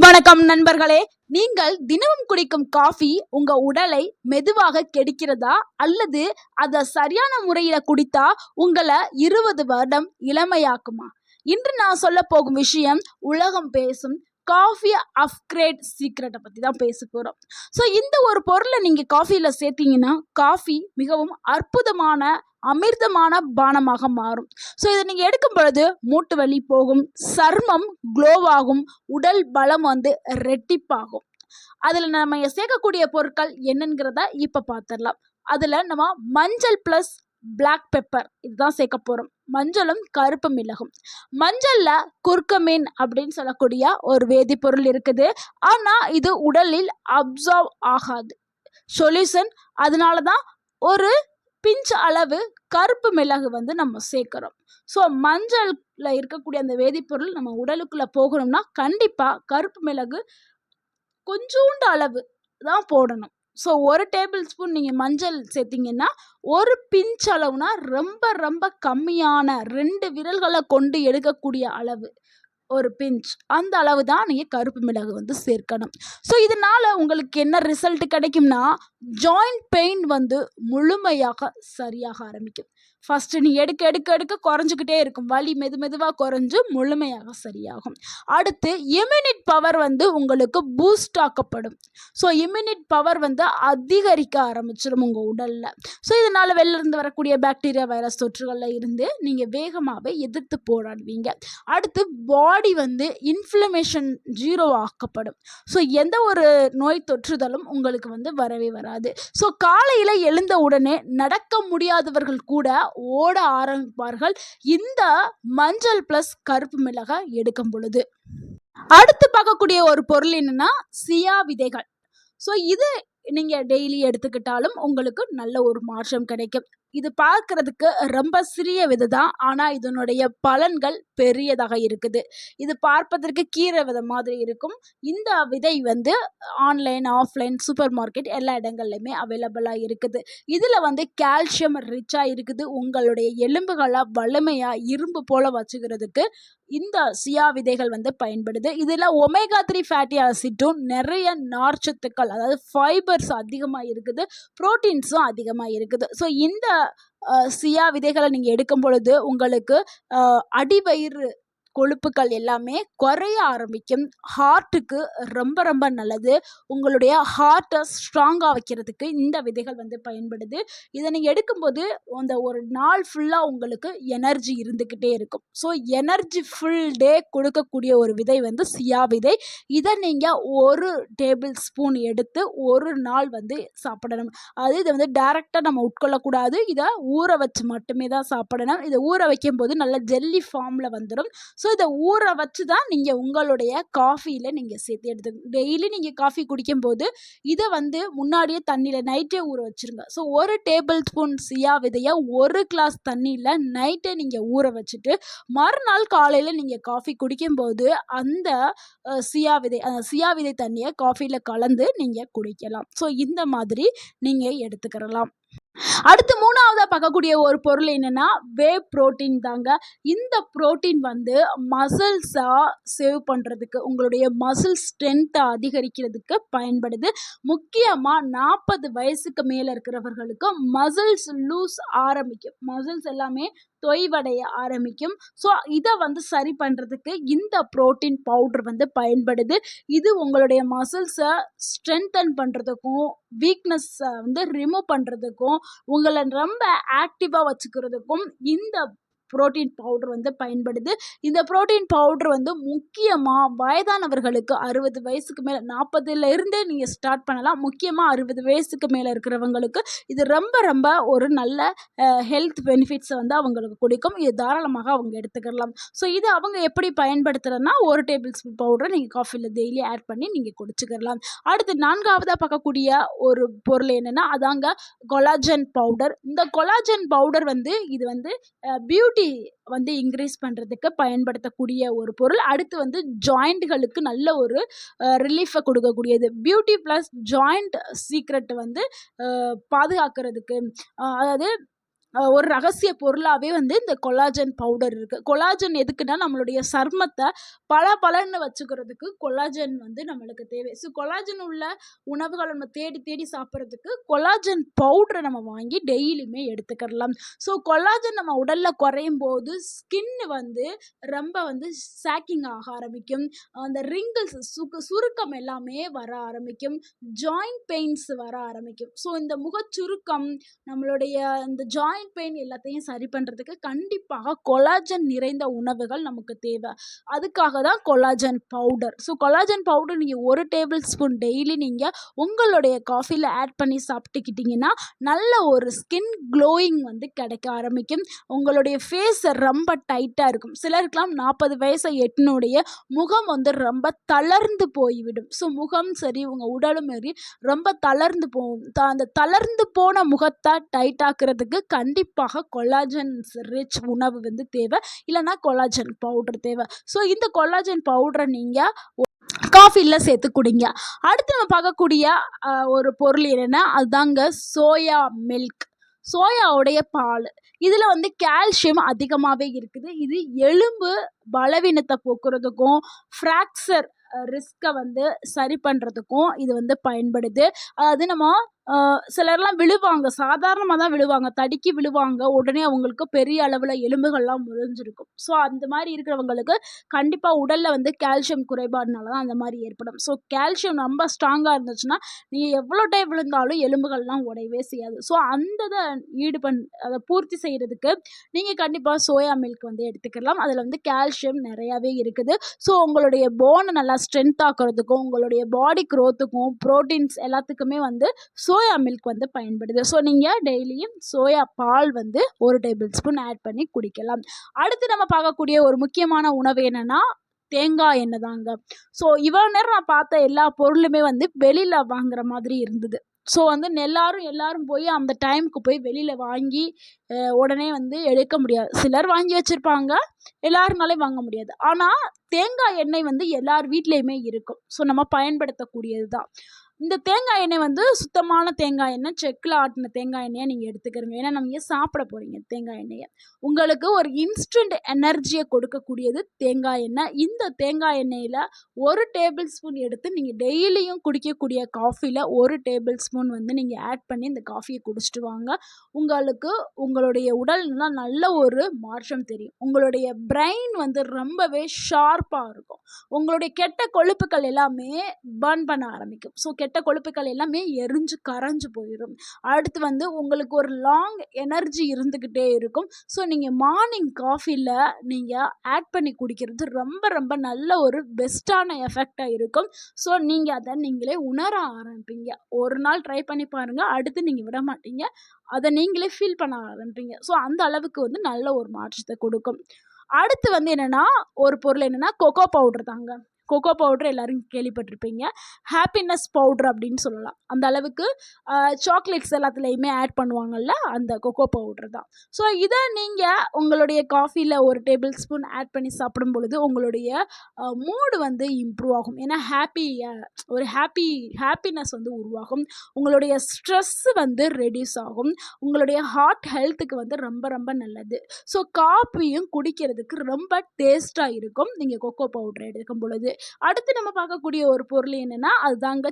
வணக்கம் நண்பர்களே. நீங்கள் தினமும் குடிக்கும் காஃபி உங்க உடலை மெதுவாக கெடுக்கிறதா அல்லது அதை சரியான முறையில குடித்தா உங்களை 20 வருடம் இளமையாக்குமா? இன்று நான் சொல்ல போகும் விஷயம் உலகம் பேசும் காஃபி அப்கிரேட் சீக்ரெட்டை பற்றி தான் பேச போகிறோம். ஸோ இந்த ஒரு பொருளை நீங்கள் காஃபியில் சேர்த்தீங்கன்னா காஃபி மிகவும் அற்புதமான அமிர்தமான பானமாக மாறும். ஸோ இதை நீங்கள் எடுக்கும் பொழுது மூட்டு வலி போகும், சர்மம் க்ளோவாகும், உடல் பலம் ரெட்டிப்பாகும். அதில் நம்ம சேர்க்கக்கூடிய பொருட்கள் என்னங்கிறத இப்போ பார்த்துடலாம். அதில் நம்ம மஞ்சள் ப்ளஸ் பிளாக் பெப்பர் இதுதான் சேர்க்க போகிறோம். மஞ்சளும் கருப்பு மிளகும். மஞ்சள்ல குர்கமின் அப்படின்னு சொல்லக்கூடிய ஒரு வேதிப்பொருள் இருக்குது. ஆனால் இது உடலில் அப்சார்வ் ஆகாது சொல்யூஷன். அதனால தான் ஒரு பிஞ்ச் அளவு கருப்பு மிளகு நம்ம சேர்க்கிறோம். ஸோ மஞ்சள்ல இருக்கக்கூடிய அந்த வேதிப்பொருள் நம்ம உடலுக்குள்ள போகணும்னா கண்டிப்பாக கருப்பு மிளகு கொஞ்சோண்டு அளவு தான் போடணும். ஸோ 1 டேபிள் ஸ்பூன் நீங்கள் மஞ்சள் சேர்த்திங்கன்னா ஒரு பிஞ்ச் அளவுனா ரொம்ப ரொம்ப கம்மியான 2 விரல்களை கொண்டு எடுக்கக்கூடிய அளவு ஒரு பிஞ்ச், அந்த அளவு தான் நீங்கள் கருப்பு மிளகு சேர்க்கணும். ஸோ இதனால் உங்களுக்கு என்ன ரிசல்ட் கிடைக்கும்னா ஜாயிண்ட் பெயின் முழுமையாக சரியாக ஆரம்பிக்கும். ஃபஸ்ட்டு நீ எடுக்க எடுக்க எடுக்க குறைஞ்சிக்கிட்டே இருக்கும், வலி மெதுவாக குறைஞ்சு முழுமையாக சரியாகும். அடுத்து இம்யூனிட் பவர் உங்களுக்கு பூஸ்ட் ஆக்கப்படும். ஸோ இம்யூனிட் பவர் அதிகரிக்க ஆரம்பிச்சிடும் உங்கள் உடலில். ஸோ இதனால் வெளிலிருந்து வரக்கூடிய பாக்டீரியா வைரஸ் தொற்றுகளில் இருந்து நீங்கள் வேகமாகவே எதிர்த்து போராடுவீங்க. அடுத்து பாடி இன்ஃப்ளமேஷன் 0 ஆக்கப்படும். ஸோ எந்த ஒரு நோய் தொற்றுதலும் உங்களுக்கு வரவே வராது. ஸோ காலையில் எழுந்த உடனே நடக்க முடியாதவர்கள் கூட ஓட ஆரம்பிப்பார்கள் இந்த மஞ்சள் பிளஸ் கருப்பு மிளகாய் எடுக்கும் பொழுது. அடுத்து பார்க்கக்கூடிய ஒரு பொருள் என்னன்னா சியா விதைகள். ஸோ இது நீங்கள் டெய்லி எடுத்துக்கிட்டாலும் உங்களுக்கு நல்ல ஒரு மாற்றம் கிடைக்கும். இது பார்க்கறதுக்கு ரொம்ப சிறிய விதை தான், ஆனால் இதனுடைய பலன்கள் பெரியதாக இருக்குது. இது பார்ப்பதற்கு கீரை விதை மாதிரி இருக்கும். இந்த விதை ஆன்லைன் ஆஃப்லைன் சூப்பர் மார்க்கெட் எல்லா இடங்கள்லையுமே அவைலபிளாக இருக்குது. இதில் கால்சியம் ரிச்சாக இருக்குது. உங்களுடைய எலும்புகளை வலிமையாக இரும்பு போல் வச்சுக்கிறதுக்கு இந்த சியா விதைகள் பயன்படுது. இதில் ஒமேகா 3 ஃபேட்டி ஆசிட்டும் நிறைய நார்ச்சத்துக்கள் அதாவது ஃபைபர்ஸ் அதிகமாக இருக்குது, ப்ரோட்டீன்ஸும் அதிகமாக இருக்குது. ஸோ இந்த சியா விதைகளை நீங்கள் எடுக்கும் பொழுது உங்களுக்கு அடிவயிறு கொழுப்புகள் எல்லாமே குறைய ஆரம்பிக்கும். ஹார்ட்டுக்கு ரொம்ப ரொம்ப நல்லது. உங்களுடைய ஹார்ட்டை ஸ்ட்ராங்காக வைக்கிறதுக்கு இந்த விதைகள் பயன்படுது. இதை நீங்கள் எடுக்கும்போது அந்த ஒரு நாள் ஃபுல்லாக உங்களுக்கு எனர்ஜி இருந்துக்கிட்டே இருக்கும். ஸோ எனர்ஜி ஃபுல் டே கொடுக்கக்கூடிய ஒரு விதை சியா விதை. இதை நீங்கள் 1 டேபிள் ஸ்பூன் எடுத்து ஒரு நாள் சாப்பிடணும். அது இதை டைரெக்டாக நம்ம உட்கொள்ளக்கூடாது. இதை ஊற வச்சு மட்டுமே தான் சாப்பிடணும். இதை ஊற வைக்கும் போது நல்ல ஜெல்லி ஃபார்மில் வந்துடும். ஸோ இதை ஊற வச்சு தான் நீங்கள் உங்களுடைய காஃபியில் நீங்கள் சேர்த்து எடுத்துக்கணும். டெய்லி நீங்கள் காஃபி குடிக்கும்போது இதை முன்னாடியே தண்ணியில் நைட்டே ஊற வச்சுருங்க. ஸோ 1 டேபிள் ஸ்பூன் சியா விதையை 1 கிளாஸ் தண்ணியில் நைட்டே நீங்கள் ஊற வச்சுட்டு மறுநாள் காலையில் நீங்கள் காஃபி குடிக்கும்போது அந்த சியா விதை தண்ணியை காஃபியில் கலந்து நீங்கள் குடிக்கலாம். ஸோ இந்த மாதிரி நீங்கள் எடுத்துக்கிறலாம். அடுத்து 3ஆவதாக பார்க்கக்கூடிய ஒரு பொருள் என்னன்னா வே புரோட்டீன் தாங்க. இந்த புரோட்டீன் மசில்ஸாக சேவ் பண்ணுறதுக்கு உங்களுடைய மசில் ஸ்ட்ரென்த்தை அதிகரிக்கிறதுக்கு பயன்படுது. முக்கியமாக 40 வயசுக்கு மேலே இருக்கிறவர்களுக்கு மசில்ஸ் லூஸ் ஆரம்பிக்கும், மசில்ஸ் எல்லாமே தொய்வடைய ஆரம்பிக்கும். ஸோ இதை சரி பண்ணுறதுக்கு இந்த புரோட்டீன் பவுடர் பயன்படுது. இது உங்களுடைய மசில்ஸை ஸ்ட்ரென்தன் பண்ணுறதுக்கும் வீக்னஸை ரிமூவ் பண்ணுறதுக்கும் உங்களை ரொம்ப ஆக்டிவாக வச்சுக்கிறதுக்கும் இந்த புரோட்டீன் பவுடர் பயன்படுது. இந்த புரோட்டீன் பவுடர் முக்கியமாக வயதானவர்களுக்கு 60 வயசுக்கு மேலே, 40ல் இருந்தே நீங்கள் ஸ்டார்ட் பண்ணலாம். முக்கியமாக 60 வயசுக்கு மேலே இருக்கிறவங்களுக்கு இது ரொம்ப ரொம்ப ஒரு நல்ல ஹெல்த் பெனிஃபிட்ஸை அவங்களுக்கு கொடுக்கும். இது தாராளமாக அவங்க எடுத்துக்கலாம். ஸோ இது அவங்க எப்படி பயன்படுத்துகிறதுனா 1 டேபிள் ஸ்பூன் பவுடரை நீங்கள் காஃபியில் டெய்லி ஆட் பண்ணி நீங்கள் குடிச்சுக்கலாம். அடுத்து 4ஆவதாக பார்க்கக்கூடிய ஒரு பொருள் என்னென்னா அதாங்க கொலாஜன் பவுடர். இந்த கொலாஜன் பவுடர் இது பியூட்டி இன்க்ரீஸ் பண்ணுறதுக்கு பயன்படுத்தக்கூடிய ஒரு பொருள். அடுத்து ஜாயிண்ட்களுக்கு நல்ல ஒரு ரிலீஃபை கொடுக்கக்கூடியது. பியூட்டி ப்ளஸ் ஜாயிண்ட் சீக்ரெட் பாதுகாக்கிறதுக்கு, அதாவது ஒரு ரகசிய பொருளாகவே வந்து இந்த கொலாஜன் பவுடர் இருக்குது. கொலாஜன் எதுக்குன்னா நம்மளுடைய சருமத்தை பளபளன்னு வச்சுக்கிறதுக்கு கொலாஜன் வந்து நம்மளுக்கு தேவை. ஸோ கொலாஜன் உள்ள உணவுகளை நம்ம தேடி தேடி சாப்பிட்றதுக்கு கொலாஜன் பவுடரை நம்ம வாங்கி டெய்லியுமே எடுத்துக்கிடலாம். ஸோ கொலாஜன் நம்ம உடலில் குறையும் போது ஸ்கின் வந்து ரொம்ப வந்து சாக்கிங் ஆக ஆரம்பிக்கும். அந்த ரிங்கிள்ஸ் சுருக்கம் எல்லாமே வர ஆரம்பிக்கும். ஜாயிண்ட் பெயின்ஸ் வர ஆரம்பிக்கும். ஸோ இந்த முகச்சுருக்கம், நம்மளுடைய இந்த ஜாயிண்ட் பெயின் எல்லாத்தையும் சரி பண்ணுறதுக்கு கண்டிப்பாக கொலாஜன் நிறைந்த உணவுகள் நமக்கு தேவை. அதுக்காக தான் collagen powder. So collagen powder நீங்கள் 1 டேபிள் ஸ்பூன் டெய்லி நீங்கள் உங்களுடைய காஃபியில் ஆட் பண்ணி சாப்பிட்டுக்கிட்டிங்கன்னா நல்ல ஒரு ஸ்கின் க்ளோயிங் வந்து கிடைக்க ஆரம்பிக்கும். உங்களுடைய ஃபேஸ் ரொம்ப டைட்டாக இருக்கும். சிலருக்கெல்லாம் 40 வயசை எட்டினுடைய முகம் வந்து ரொம்ப தளர்ந்து போய்விடும். ஸோ முகம் சரி, உங்கள் உடலும் சரி ரொம்ப தளர்ந்து போகும். அந்த தளர்ந்து போன முகத்தை டைட்டாக்குறதுக்கு கண்டிப்பாக கொலாஜன்ஸ் ரிச் உணவு வந்து தேவை, இல்லைனா கொலாஜன் பவுடர் தேவை. ஸோ இந்த கொலாஜன் பவுடரை நீங்கள் காஃபியில் சேர்த்து குடிங்க. அடுத்து நம்ம பார்க்கக்கூடிய ஒரு பொருள் என்னென்னா அதுதாங்க சோயா மில்க். சோயாவுடைய பால், இதில் வந்து கால்சியம் அதிகமாகவே இருக்குது. இது எலும்பு பலவீனத்தை போக்குறதுக்கும் ஃப்ராக்சர் ரிஸ்கை வந்து சரி பண்ணுறதுக்கும் இது வந்து பயன்படுது. அதாவது நம்ம சிலர்லாம் விழுவாங்க, சாதாரணமாக தான் விழுவாங்க, தடுக்கி விழுவாங்க, உடனே அவங்களுக்கு பெரிய அளவில் எலும்புகள்லாம் முறிஞ்சிருக்கும். ஸோ அந்த மாதிரி இருக்கிறவங்களுக்கு கண்டிப்பாக உடலில் வந்து கால்சியம் குறைபாடுனால தான் அந்த மாதிரி ஏற்படும். ஸோ கால்சியம் ரொம்ப ஸ்ட்ராங்காக இருந்துச்சுன்னா நீங்கள் எவ்வளோ டைம் விழுந்தாலும் எலும்புகள்லாம் உடையவே செய்யாது. ஸோ அந்த அதை பூர்த்தி செய்கிறதுக்கு நீங்கள் கண்டிப்பாக சோயா மில்க் வந்து எடுத்துக்கலாம். அதில் வந்து கால்சியம் நிறையாவே இருக்குது. ஸோ உங்களுடைய போனை நல்லா ஸ்ட்ரென்த் ஆக்கிறதுக்கும் உங்களுடைய பாடி க்ரோத்துக்கும் ப்ரோட்டீன்ஸ் எல்லாத்துக்குமே வந்து சோயா மில்க் வந்து பயன்படுது. ஸோ நீங்கள் டெய்லியும் சோயா பால் வந்து 1 டேபிள் ஸ்பூன் ஆட் பண்ணி குடிக்கலாம். அடுத்து நம்ம பார்க்கக்கூடிய ஒரு முக்கியமான உணவு என்னென்னா தேங்காய் எண்ணெய் தாங்க. ஸோ இவ்வளோ நேரம் நான் பார்த்த எல்லா பொருளுமே வந்து வெளியில் வாங்குற மாதிரி இருந்தது. ஸோ வந்து எல்லாரும் போய் அந்த டைமுக்கு போய் வெளியில் வாங்கி உடனே வந்து எடுக்க முடியாது. சிலர் வாங்கி வச்சுருப்பாங்க, எல்லாருனாலே வாங்க முடியாது. ஆனால் தேங்காய் எண்ணெய் வந்து எல்லார் வீட்லேயுமே இருக்கும். ஸோ நம்ம பயன்படுத்தக்கூடியது தான். இந்த தேங்காய் எண்ணெய் வந்து சுத்தமான தேங்காய் எண்ணெய், செக்கில் ஆட்டின தேங்காய் எண்ணெயை நீங்கள் எடுத்துக்கிறீங்க. ஏன்னா நீங்கள் சாப்பிட போகிறீங்க தேங்காய் எண்ணெயை. உங்களுக்கு ஒரு இன்ஸ்டன்ட் எனர்ஜியை கொடுக்கக்கூடியது தேங்காய் எண்ணெய். இந்த தேங்காய் எண்ணெயில் 1 டேபிள் ஸ்பூன் எடுத்து நீங்கள் டெய்லியும் குடிக்கக்கூடிய காஃபியில் 1 டேபிள் ஸ்பூன் வந்து நீங்கள் ஆட் பண்ணி இந்த காஃபியை குடிச்சிட்டு வாங்க. உங்களுக்கு உங்களுடைய உடல்ல நல்ல ஒரு மாற்றம் தெரியும். உங்களுடைய பிரெயின் வந்து ரொம்பவே ஷார்ப்பாக இருக்கும். உங்களுடைய கெட்ட கொழுப்புகள் எல்லாமே பர்ன் பண்ண ஆரம்பிக்கும். ஸோ கெட்ட கொழுப்புகள் எல்லாமே எரிஞ்சு கரைஞ்சு போயிடும். அடுத்து வந்து உங்களுக்கு ஒரு லாங் எனர்ஜி இருந்துக்கிட்டே இருக்கும். ஸோ நீங்கள் மார்னிங் காஃபியில் நீங்கள் ஆட் பண்ணி குடிக்கிறது ரொம்ப ரொம்ப நல்ல ஒரு பெஸ்ட்டான எஃபெக்டாக இருக்கும். ஸோ நீங்கள் அதை நீங்களே உணர ஆரம்பிப்பீங்க. ஒரு நாள் ட்ரை பண்ணி பாருங்கள், அடுத்து நீங்கள் விட மாட்டீங்க, அதை நீங்களே ஃபீல் பண்ண ஆரம்பிப்பீங்க. ஸோ அந்த அளவுக்கு வந்து நல்ல ஒரு மாற்றத்தை கொடுக்கும். அடுத்து வந்து என்னென்னா ஒரு பொருள் என்னென்னா கொக்கோ பவுடர் தாங்க. கொக்கோ பவுடர் எல்லோரும் கேள்விப்பட்டிருப்பீங்க. ஹாப்பினஸ் பவுடர் அப்படின்னு சொல்லலாம். அந்த அளவுக்கு சாக்லேட்ஸ் எல்லாத்துலேயுமே ஆட் பண்ணுவாங்கள்ல, அந்த கொக்கோ பவுடர் தான். ஸோ இதை நீங்கள் உங்களுடைய காஃபியில் 1 டேபிள் ஸ்பூன் ஆட் பண்ணி சாப்பிடும் பொழுது உங்களுடைய மூடு வந்து இம்ப்ரூவ் ஆகும். ஏன்னா ஒரு ஹாப்பினஸ் வந்து உருவாகும். உங்களுடைய ஸ்ட்ரெஸ் வந்து ரெடியூஸ் ஆகும். உங்களுடைய ஹார்ட் ஹெல்த்துக்கு வந்து ரொம்ப ரொம்ப நல்லது. ஸோ காஃபியும் குடிக்கிறதுக்கு ரொம்ப டேஸ்ட்டாக இருக்கும் நீங்கள் கொக்கோ பவுடர் எடுக்கும் பொழுது. அடுத்து நம்ம பார்க்கக்கூடிய ஒரு பொருள் என்னன்னா அதுதாங்க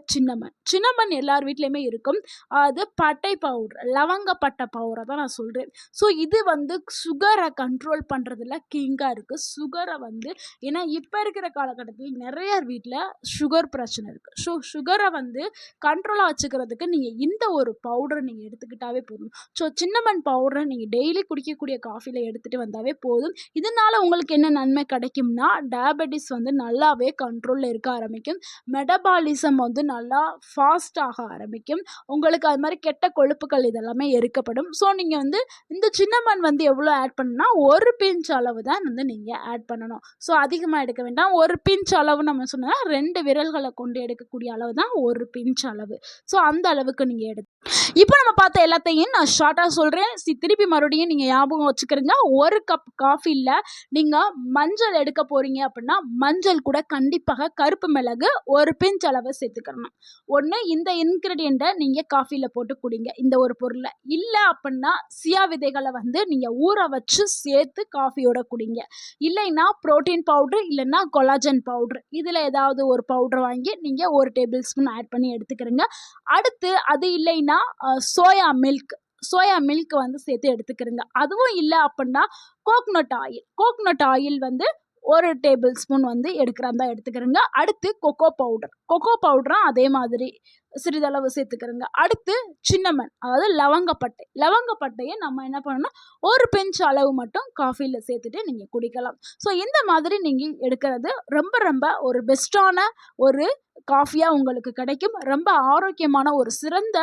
சின்னமன் எல்லார் வீட்லையுமே இருக்கும். அது பட்டை பவுடர், லவங்க பட்டை பவுடரை தான் நான் சொல்கிறேன். ஸோ இது வந்து சுகரை கண்ட்ரோல் பண்ணுறதுல கிங்காக இருக்குது. சுகரை வந்து ஏன்னா இப்போ இருக்கிற காலகட்டத்தில் நிறைய வீட்டில் சுகர் பிரச்சனை இருக்குது. ஸோ சுகரை வந்து கண்ட்ரோலாக வச்சுக்கிறதுக்கு நீங்கள் இந்த ஒரு பவுடரை நீங்கள் எடுத்துக்கிட்டாவே போதும். ஸோ சின்னமன் பவுடரை நீங்கள் டெய்லி குடிக்கக்கூடிய காஃபியில் எடுத்துகிட்டு வந்தாவே போதும். இதனால் உங்களுக்கு என்ன நன்மை கிடைக்கும்னா டயபெட்டிஸ் வந்து நல்லாவே கண்ட்ரோலில் இருக்க ஆரம்பிக்கும். மெட்டபாலிசம் வந்து நல்லா ஃபாஸ்ட் ஆக ஆரம்பிக்கும். உங்களுக்கு அது மாதிரி கெட்ட கொழுப்புகள் இதெல்லாமே எரிக்கப்படும். ஸோ நீங்கள் வந்து இந்த சின்னமன் வந்து எவ்வளோ ஆட் பண்ணணும்னா 1 பிஞ்ச் அளவு தான் வந்து நீங்கள் ஆட் பண்ணணும். ஸோ அதிகமாக எடுக்க வேண்டாம். 1 பிஞ்ச் அளவு நம்ம சொன்னால் 2 விரல்களை கொண்டு எடுக்கக்கூடிய அளவு தான் 1 பிஞ்ச் அளவு. ஸோ அந்த அளவுக்கு நீங்கள் இப்போ நம்ம பார்த்த எல்லாத்தையும் நான் ஷார்ட்டாக சொல்கிறேன். திருப்பி மறுபடியும் நீங்கள் ஞாபகம் வச்சுக்கிறீங்க. 1 கப் காஃபியில் நீங்கள் மஞ்சள் எடுக்க போகிறீங்க அப்படின்னா மஞ்சள் கூட கண்டிப்பாக கருப்பு மிளகு 1 பிஞ்ச் அளவு சேர்த்துக்கிறணும். ஒன்று இந்த இன்க்ரீடியண்ட்டை நீங்கள் காஃபியில் போட்டு குடிங்க, இந்த ஒரு பொருளை. இல்லை அப்படின்னா சியா விதைகளை வந்து நீங்கள் ஊற வச்சு சேர்த்து காஃபியோட குடிங்க. இல்லைன்னா புரோட்டீன் பவுட்ரு இல்லைன்னா கொலாஜன் பவுட்ரு, இதில் ஏதாவது ஒரு பவுட்ரு வாங்கி நீங்கள் 1 டேபிள் ஸ்பூன் ஆட் பண்ணி எடுத்துக்கிறீங்க. அடுத்து அது இல்லைன்னா சோயா மில்க் வந்து சேர்த்து எடுத்துக்கிறங்க. அதுவும் இல்லை அப்படின்னா கோகனட் ஆயில் வந்து 1 டேபிள் ஸ்பூன் வந்து எடுக்கிறதா எடுத்துக்கிறங்க. அடுத்து கொக்கோ பவுடரும் அதே மாதிரி சிறிதளவு சேர்த்துக்கிறங்க. அடுத்து சின்னமன், அதாவது லவங்கப்பட்டையை நம்ம என்ன பண்ணணும்னா 1 பிஞ்ச் அளவு மட்டும் காஃபியில் சேர்த்துட்டு நீங்கள் குடிக்கலாம். ஸோ இந்த மாதிரி நீங்கள் எடுக்கிறது ரொம்ப ரொம்ப ஒரு பெஸ்ட்டான ஒரு காஃபியாக உங்களுக்கு கிடைக்கும். ரொம்ப ஆரோக்கியமான ஒரு சிறந்த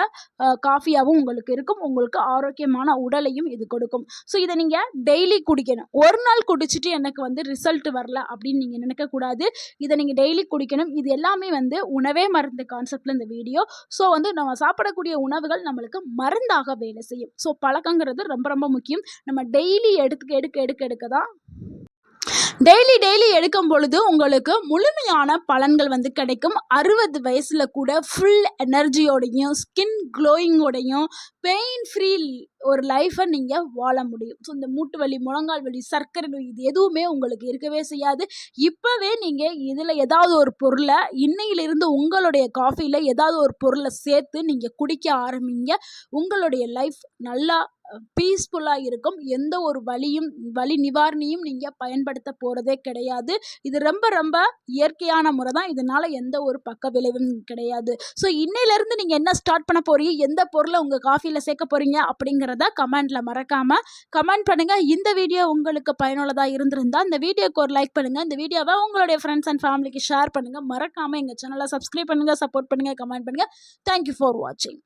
காஃபியாகவும் உங்களுக்கு இருக்கும். உங்களுக்கு ஆரோக்கியமான உடலையும் இது கொடுக்கும். ஸோ இதை நீங்கள் டெய்லி குடிக்கணும். ஒரு நாள் குடிச்சிட்டு எனக்கு வந்து ரிசல்ட் வரல அப்படின்னு நீங்கள் நினைக்கக்கூடாது. இதை நீங்கள் டெய்லி குடிக்கணும். இது எல்லாமே வந்து உணவே மருந்து கான்செப்டில் இந்த வீடியோ. ஸோ வந்து நம்ம சாப்பிடக்கூடிய உணவுகள் நம்மளுக்கு மருந்தாக வேலை செய்யும். ஸோ பழக்கங்கிறது ரொம்ப ரொம்ப முக்கியம். நம்ம டெய்லி எடுக்க தான் டெய்லி எடுக்கும் பொழுது உங்களுக்கு முழுமையான பலன்கள் வந்து கிடைக்கும். 60 வயசில் கூட ஃபுல் எனர்ஜியோடையும் ஸ்கின் க்ளோயிங்கோடையும் பெயின் ஃப்ரீ ஒரு லைஃப்பை நீங்கள் வாழ முடியும். ஸோ இந்த மூட்டு வலி, முழங்கால் வலி, சர்க்கரை நோய் இது எதுவுமே உங்களுக்கு இருக்கவே செய்யாது. இப்போவே நீங்கள் இதில் ஏதாவது ஒரு பொருளை இன்னையிலிருந்து உங்களுடைய காஃபியில் ஏதாவது ஒரு பொருளை சேர்த்து நீங்கள் குடிக்க ஆரம்பிங்க. உங்களுடைய லைஃப் நல்லா பீஸ்ஃபுல்லாக இருக்கும். எந்த ஒரு வலி நிவாரணியும் நீங்கள் பயன்படுத்த போகிறதே கிடையாது. இது ரொம்ப ரொம்ப இயற்கையான முறை தான். இதனால் எந்த ஒரு பக்க விளைவும் கிடையாது. ஸோ இன்னையிலேருந்து நீங்கள் என்ன ஸ்டார்ட் பண்ண போகிறீங்க, எந்த பொருளை உங்கள் காஃபியில் சேர்க்க போகிறீங்க அப்படிங்கிறத கமெண்ட்டில் மறக்காமல் கமெண்ட் பண்ணுங்கள். இந்த வீடியோ உங்களுக்கு பயனுள்ளதாக இருந்திருந்தால் இந்த வீடியோக்கு ஒரு லைக் பண்ணுங்கள். இந்த வீடியோவை உங்களுடைய ஃப்ரெண்ட்ஸ் அண்ட் ஃபேமிலிக்கு ஷேர் பண்ணுங்கள். மறக்காமல் எங்கள் சேனலை சப்ஸ்கிரைப் பண்ணுங்கள், சப்போர்ட் பண்ணுங்கள், கமெண்ட் பண்ணுங்கள். தேங்க்யூ ஃபார் வாட்சிங்.